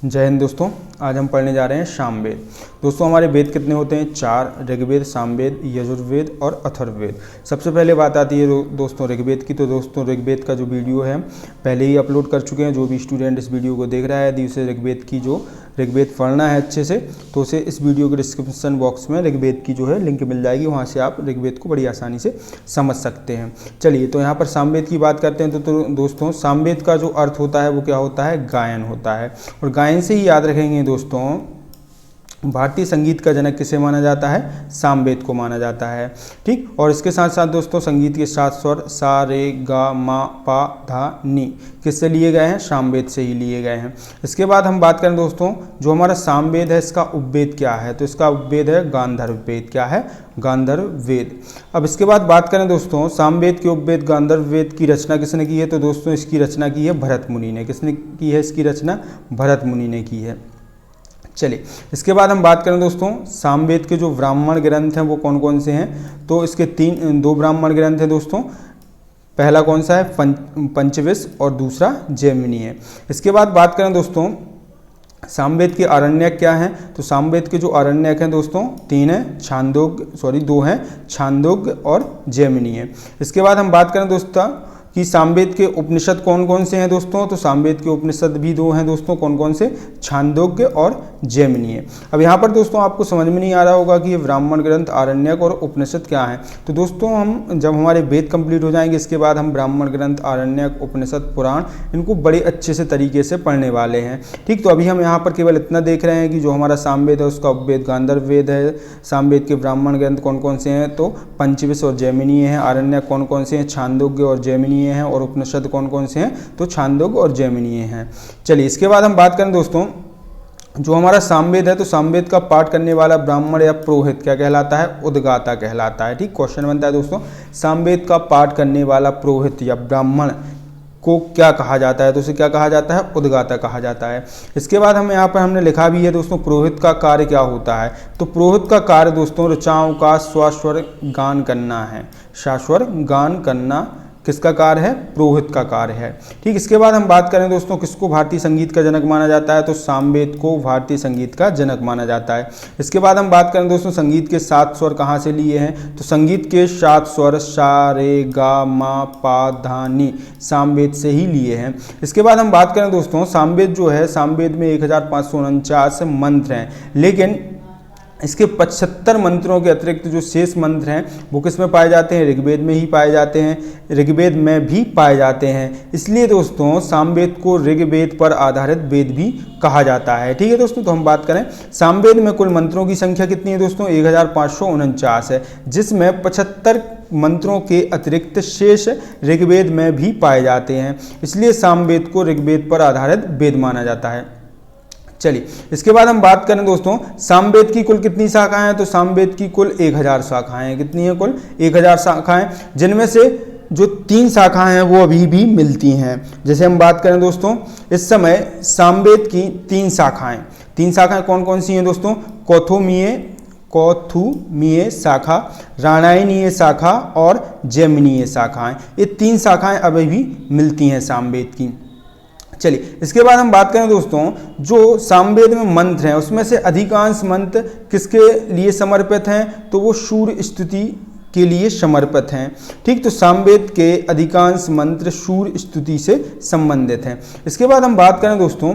जय हिंद दोस्तों। आज हम पढ़ने जा रहे हैं सामवेद। दोस्तों हमारे वेद कितने होते हैं? 4। ऋग्वेद, सामवेद, यजुर्वेद और अथर्ववेद। सबसे पहले बात आती है दोस्तों ऋग्वेद की। तो दोस्तों ऋग्वेद का जो वीडियो है पहले ही अपलोड कर चुके हैं। जो भी स्टूडेंट इस वीडियो को देख रहा है यदि उसे ऋग्वेद पढ़ना है अच्छे से तो उसे इस वीडियो के डिस्क्रिप्शन बॉक्स में ऋग्वेद की जो है लिंक मिल जाएगी, वहाँ से आप ऋग्वेद को बड़ी आसानी से समझ सकते हैं। चलिए तो यहाँ पर सामवेद की बात करते हैं। तो दोस्तों सामवेद का जो अर्थ होता है वो क्या होता है? गायन होता है। और गायन से ही याद रखेंगे दोस्तों, भारतीय संगीत का जनक किसे माना जाता है? सामवेद को माना जाता है। ठीक। और इसके साथ साथ दोस्तों संगीत के 7 स्वर सा रे गा मा पा धा नी किससे लिए गए हैं? सामवेद से ही लिए गए हैं। इसके बाद हम बात करें दोस्तों, जो हमारा सामवेद है इसका उपवेद क्या है? तो इसका उपवेद है गांधर्व वेद। क्या है? गांधर्व वेद। अब इसके बाद बात करें दोस्तों सामवेद के उपवेद गांधर्व वेद की रचना किसने की है? तो दोस्तों इसकी रचना की है भरत मुनि ने। किसने की है इसकी रचना? भरत मुनि ने की है। चलिए इसके बाद हम बात करें दोस्तों सामवेद के जो ब्राह्मण ग्रंथ हैं वो कौन कौन से हैं? तो इसके 2 ब्राह्मण ग्रंथ हैं दोस्तों। पहला कौन सा है? पंचविश और दूसरा जैमिनी है। इसके बाद बात करें दोस्तों सामवेद के आरण्यक क्या हैं? तो सामवेद के जो आरण्यक हैं दोस्तों 2 हैं, छांदोग्य और जैमिनी है। इसके बाद हम बात करें दोस्तों कि सामवेद के उपनिषद कौन कौन से हैं दोस्तों? तो सामवेद के उपनिषद भी 2 हैं दोस्तों। कौन कौन से? छांदोग्य और जैमिनी है। अब यहाँ पर दोस्तों आपको समझ में नहीं आ रहा होगा कि ये ब्राह्मण ग्रंथ, आरण्यक और उपनिषद क्या हैं। तो दोस्तों हम जब हमारे वेद कंप्लीट हो जाएंगे इसके बाद हम ब्राह्मण ग्रंथ, आरण्यक, उपनिषद, पुराण इनको बड़े अच्छे से तरीके से पढ़ने वाले हैं। ठीक। तो अभी हम यहाँ पर केवल इतना देख रहे हैं कि जो हमारा सामवेद है उसका उपवेद गांधर्व वेद है। सामवेद के ब्राह्मण ग्रंथ कौन कौन से हैं? तो पंचविश और जैमिनी हैं। आरण्यक कौन कौन से हैं? छांदोग्य और जैमिनी हैं। और उपनिषद कौन कौन से हैं? तो छांदोग्य और जैमिनी हैं। चलिए इसके बाद हम बात करें दोस्तों जो हमारा सामवेद है तो सामवेद का पाठ करने वाला ब्राह्मण या पुरोहित क्या कहलाता है? उद्गाता कहलाता है। ठीक। क्वेश्चन बनता है दोस्तों सामवेद का पाठ करने वाला पुरोहित या ब्राह्मण को क्या कहा जाता है? तो उसे क्या कहा जाता है? उद्गाता कहा जाता है। इसके बाद हम यहाँ पर हमने लिखा भी है दोस्तों पुरोहित का कार्य क्या होता है? तो पुरोहित का कार्य दोस्तों ऋचाओं का स्वस्वर गान करना है। शास्वर गान करना किसका कार्य है? पुरोहित का कार्य है। ठीक। इसके बाद हम बात करें दोस्तों किसको भारतीय संगीत का जनक माना जाता है? तो सामवेद को भारतीय संगीत का जनक माना जाता है। इसके बाद हम बात करें दोस्तों संगीत के 7 स्वर कहाँ से लिए हैं? तो संगीत के 7 स्वर सा रे गा मा पा धा नी सामवेद से ही लिए हैं। इसके बाद हम बात करें दोस्तों सामवेद जो है, सामवेद में 1549 मंत्र हैं, लेकिन इसके 75 मंत्रों के अतिरिक्त जो शेष मंत्र हैं वो किस में पाए जाते हैं? ऋग्वेद में ही पाए जाते हैं, ऋग्वेद में भी पाए जाते हैं। इसलिए दोस्तों सामवेद को ऋग्वेद पर आधारित वेद भी कहा जाता है। ठीक है दोस्तों। तो हम बात करें सामवेद में कुल मंत्रों की संख्या कितनी है दोस्तों? 1549 है, जिसमें 75 मंत्रों के अतिरिक्त शेष ऋग्वेद में भी पाए जाते हैं। इसलिए सामवेद को ऋग्वेद पर आधारित वेद माना जाता है। चलिए इसके बाद हम बात करें दोस्तों सामवेद की कुल कितनी शाखाएं हैं? तो सामवेद की कुल 1000 शाखाएं हैं। कितनी है? कुल 1000 शाखाएं, जिनमें से जो 3 शाखाएं हैं वो अभी भी मिलती हैं। जैसे हम बात करें दोस्तों इस समय सामवेद की 3 शाखाएं कौन कौन सी हैं दोस्तों? कौथुमीय शाखा, राणायनीय शाखा और जैमिनीय शाखाएं। ये 3 शाखाएं अभी भी मिलती हैं सामवेद की। चलिए इसके बाद हम बात करें दोस्तों जो सामवेद में मंत्र हैं उसमें से अधिकांश मंत्र किसके लिए समर्पित हैं? तो वो सूर्य स्तुति के लिए समर्पित हैं। ठीक। तो सामवेद के अधिकांश मंत्र सूर्य स्तुति से संबंधित हैं। इसके बाद हम बात करें दोस्तों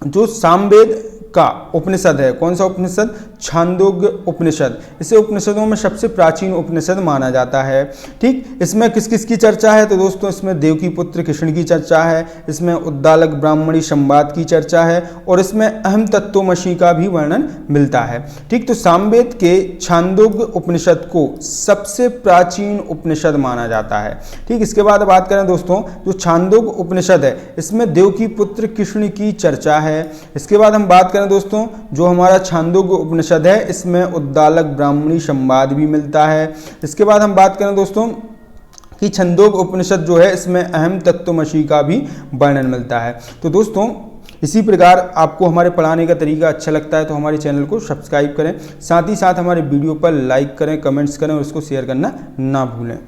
जो सामवेद का उपनिषद है, कौन सा उपनिषद? छांदोग्य उपनिषद। इसे उपनिषदों में सबसे प्राचीन उपनिषद माना जाता है। ठीक। इसमें किस किस की चर्चा है? तो दोस्तों इसमें देवकीपुत्र कृष्ण की चर्चा है, इसमें उद्दालक ब्राह्मणी संवाद की चर्चा है और इसमें अहम तत्वमसी का भी वर्णन मिलता है। ठीक। तो सामवेद के छांदोग्य उपनिषद को सबसे प्राचीन उपनिषद माना जाता है। ठीक। इसके बाद बात करें दोस्तों जो छांदोग्य उपनिषद है इसमें देवकीपुत्र कृष्ण की चर्चा है। इसके बाद हम बात करें दोस्तों जो हमारा छांदोग्य उपनिषद है इसमें उद्दालक ब्राह्मणी संवाद भी मिलता है। इसके बाद हम बात करें दोस्तों कि छंदोग्य उपनिषद जो है इसमें अहम तत्वमसी का भी वर्णन मिलता है। तो दोस्तों इसी प्रकार आपको हमारे पढ़ाने का तरीका अच्छा लगता है तो हमारे चैनल को सब्सक्राइब करें, साथ ही साथ हमारे वीडियो पर लाइक करें, कमेंट्स करें और उसको शेयर करना ना भूलें।